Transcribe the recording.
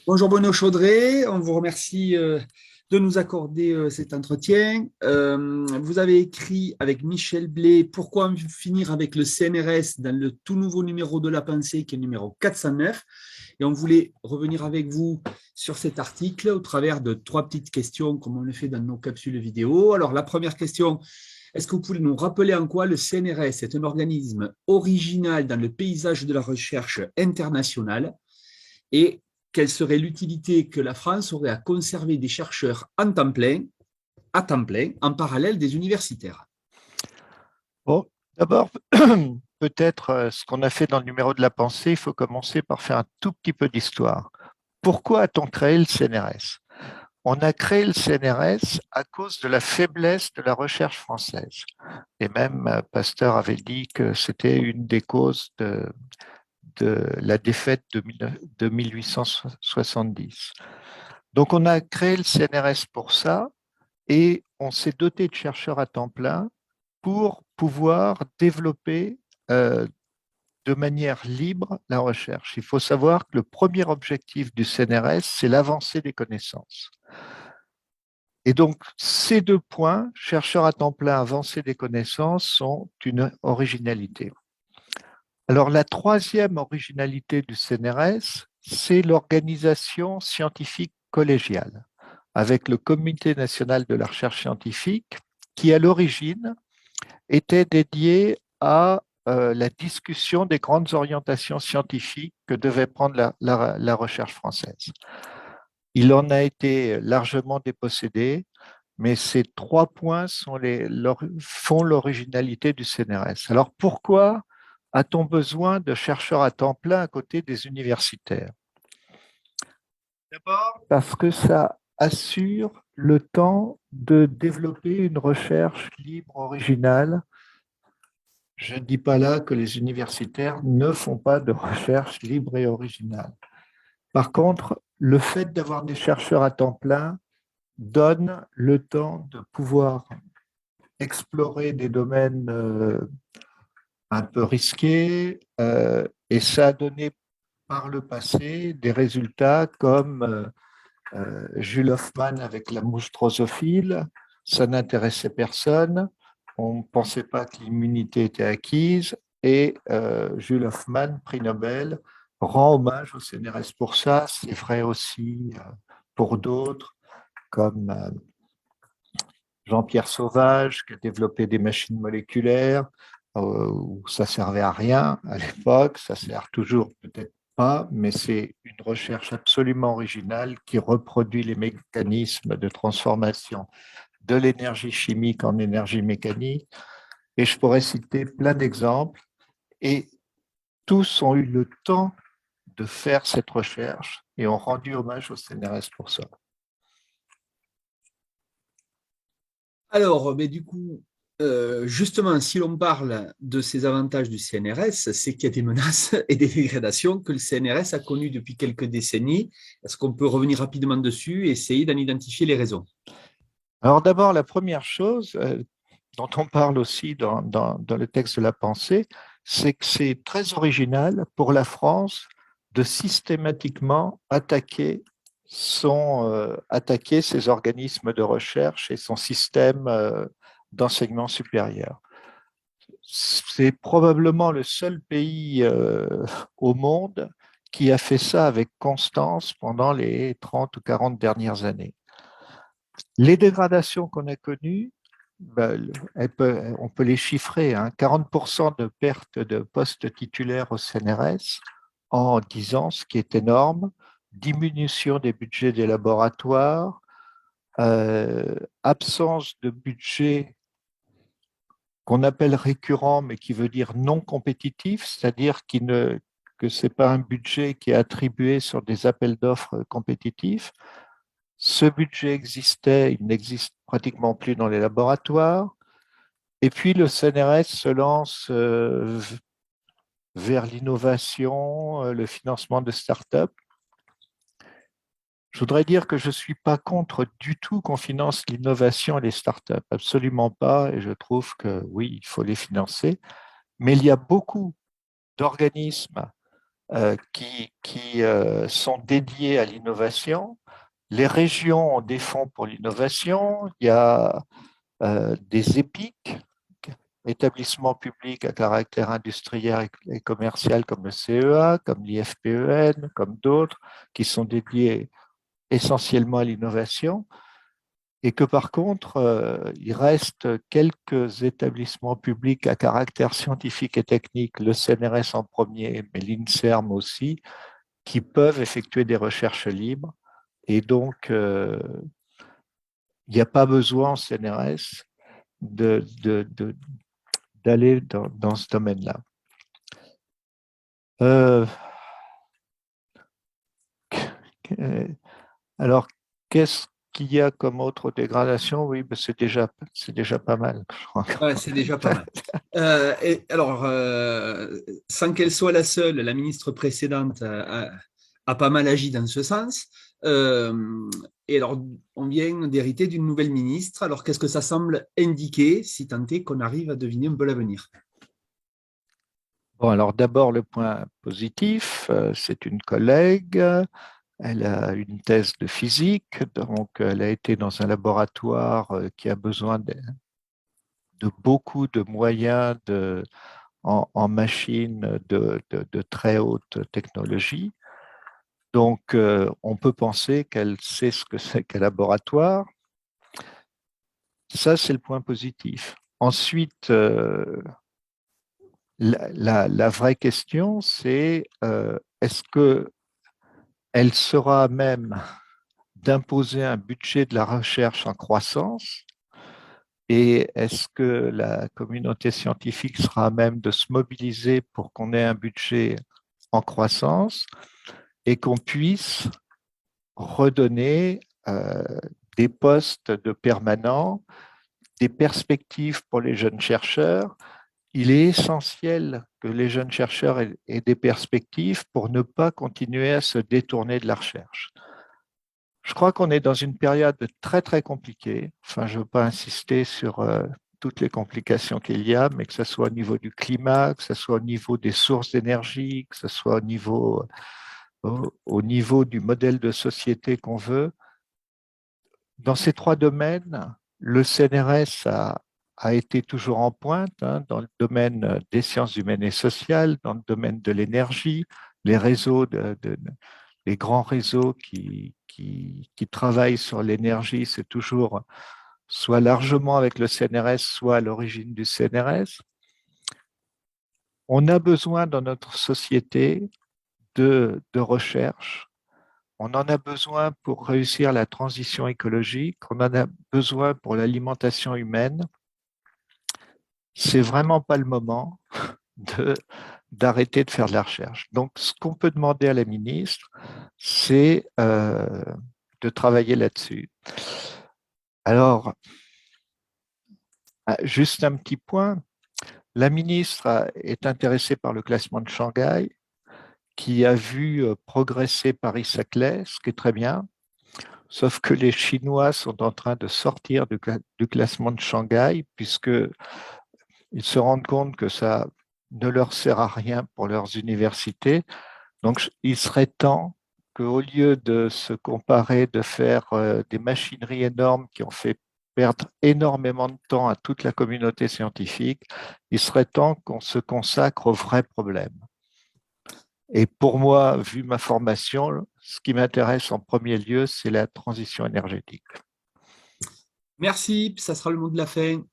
Bonjour Bruno Chaudret, on vous remercie de nous accorder cet entretien. Vous avez écrit avec Michel Blais Pourquoi en finir avec le CNRS dans le tout nouveau numéro de La Pensée qui est le numéro 409. Et on voulait revenir avec vous sur cet article au travers de trois petites questions comme on le fait dans nos capsules vidéo. Alors la première question, est-ce que vous pouvez nous rappeler en quoi le CNRS est un organisme original dans le paysage de la recherche internationale et quelle serait l'utilité que la France aurait à conserver des chercheurs en temps plein, à temps plein, en parallèle des universitaires? Bon, d'abord, peut-être ce qu'on a fait dans le numéro de la pensée, il faut commencer par faire un tout petit peu d'histoire. Pourquoi a-t-on créé le CNRS? On a créé le CNRS à cause de la faiblesse de la recherche française. Et même Pasteur avait dit que c'était une des causes de la défaite de 1870. Donc on a créé le CNRS pour ça et on s'est doté de chercheurs à temps plein pour pouvoir développer euh, de manière libre la recherche. Il faut savoir que le premier objectif du CNRS, c'est l'avancée des connaissances. Et donc, ces deux points, chercheurs à temps plein, avancée des connaissances, sont une originalité. Alors, la troisième originalité du CNRS, c'est l'organisation scientifique collégiale, avec le Comité national de la recherche scientifique, qui à l'origine était dédié à la discussion des grandes orientations scientifiques que devait prendre la recherche française. Il en a été largement dépossédé, mais ces trois points font l'originalité du CNRS. Alors pourquoi a-t-on besoin de chercheurs à temps plein à côté des universitaires? D'abord, parce que ça assure le temps de développer une recherche libre, originale. Je ne dis pas là que les universitaires ne font pas de recherche libre et originale. Par contre, le fait d'avoir des chercheurs à temps plein donne le temps de pouvoir explorer des domaines un peu risqués, et ça a donné par le passé des résultats comme Jules Hoffmann avec la mouche drosophile. Ça n'intéressait personne. On ne pensait pas que l'immunité était acquise. Et Jules Hoffmann, prix Nobel, rend hommage au CNRS pour ça. C'est vrai aussi pour d'autres, comme Jean-Pierre Sauvage, qui a développé des machines moléculaires, où ça servait à rien à l'époque. Ça sert toujours peut-être pas, mais c'est une recherche absolument originale qui reproduit les mécanismes de transformation de l'énergie chimique en énergie mécanique. Et je pourrais citer plein d'exemples. Et tous ont eu le temps de faire cette recherche et ont rendu hommage au CNRS pour ça. Alors, mais du coup, justement, si l'on parle de ces avantages du CNRS, c'est qu'il y a des menaces et des dégradations que le CNRS a connues depuis quelques décennies. Est-ce qu'on peut revenir rapidement dessus et essayer d'en identifier les raisons? Alors d'abord, la première chose dont on parle aussi dans le texte de la pensée, c'est que c'est très original pour la France de systématiquement attaquer ses organismes de recherche et son système d'enseignement supérieur. C'est probablement le seul pays au monde qui a fait ça avec constance pendant les 30 ou 40 dernières années. Les dégradations qu'on a connues, ben, on peut les chiffrer, hein, 40% de perte de postes titulaires au CNRS en 10 ans, ce qui est énorme, diminution des budgets des laboratoires, absence de budget qu'on appelle récurrent, mais qui veut dire non compétitif, c'est-à-dire que ce n'est pas un budget qui est attribué sur des appels d'offres compétitifs. Ce budget existait, il n'existe pratiquement plus dans les laboratoires. Et puis le CNRS se lance vers l'innovation, le financement de start-up. Je voudrais dire que je ne suis pas contre du tout qu'on finance l'innovation et les start-up, absolument pas, et je trouve que oui, il faut les financer. Mais il y a beaucoup d'organismes qui sont dédiés à l'innovation. Les régions ont des fonds pour l'innovation. Il y a des EPIC, établissements publics à caractère industriel et commercial comme le CEA, comme l'IFPEN, comme d'autres, qui sont dédiés essentiellement à l'innovation. Et que par contre, il reste quelques établissements publics à caractère scientifique et technique, le CNRS en premier, mais l'INSERM aussi, qui peuvent effectuer des recherches libres. Et donc, il n'y a pas besoin en CNRS d'aller dans ce domaine-là. Alors, qu'est-ce qu'il y a comme autre dégradation? Oui, ben c'est déjà pas mal. Je crois. Ouais, c'est déjà pas mal. Et alors, sans qu'elle soit la seule, la ministre précédente a pas mal agi dans ce sens. Et alors, on vient d'hériter d'une nouvelle ministre. Alors, qu'est-ce que ça semble indiquer, si tant est qu'on arrive à deviner un peu l'avenir? Bon, alors d'abord, le point positif, c'est une collègue. Elle a une thèse de physique, donc elle a été dans un laboratoire qui a besoin de beaucoup de moyens en machines de très haute technologie. Donc, on peut penser qu'elle sait ce que c'est qu'un laboratoire. Ça, c'est le point positif. Ensuite, la vraie question, c'est est-ce qu'elle sera à même d'imposer un budget de la recherche en croissance et est-ce que la communauté scientifique sera à même de se mobiliser pour qu'on ait un budget en croissance et qu'on puisse redonner des postes de permanents, des perspectives pour les jeunes chercheurs. Il est essentiel que les jeunes chercheurs aient des perspectives pour ne pas continuer à se détourner de la recherche. Je crois qu'on est dans une période très, très compliquée. Enfin, je ne veux pas insister sur toutes les complications qu'il y a, mais que ce soit au niveau du climat, que ce soit au niveau des sources d'énergie, que ce soit au niveau du modèle de société qu'on veut. Dans ces trois domaines, le CNRS a été toujours en pointe, hein, dans le domaine des sciences humaines et sociales, dans le domaine de l'énergie, les réseaux, les grands réseaux qui travaillent sur l'énergie, c'est toujours soit largement avec le CNRS, soit à l'origine du CNRS. On a besoin dans notre société de recherche. On en a besoin pour réussir la transition écologique, on en a besoin pour l'alimentation humaine. C'est vraiment pas le moment d'arrêter de faire de la recherche. Donc, ce qu'on peut demander à la ministre, c'est de travailler là-dessus. Alors, juste un petit point, la ministre est intéressée par le classement de Shanghai, qui a vu progresser Paris-Saclay, ce qui est très bien. Sauf que les Chinois sont en train de sortir du classement de Shanghai, puisqu'ils se rendent compte que ça ne leur sert à rien pour leurs universités. Donc, il serait temps qu'au lieu de se comparer, de faire des machineries énormes qui ont fait perdre énormément de temps à toute la communauté scientifique, il serait temps qu'on se consacre aux vrais problèmes. Et pour moi, vu ma formation, ce qui m'intéresse en premier lieu, c'est la transition énergétique. Merci, ça sera le mot de la fin.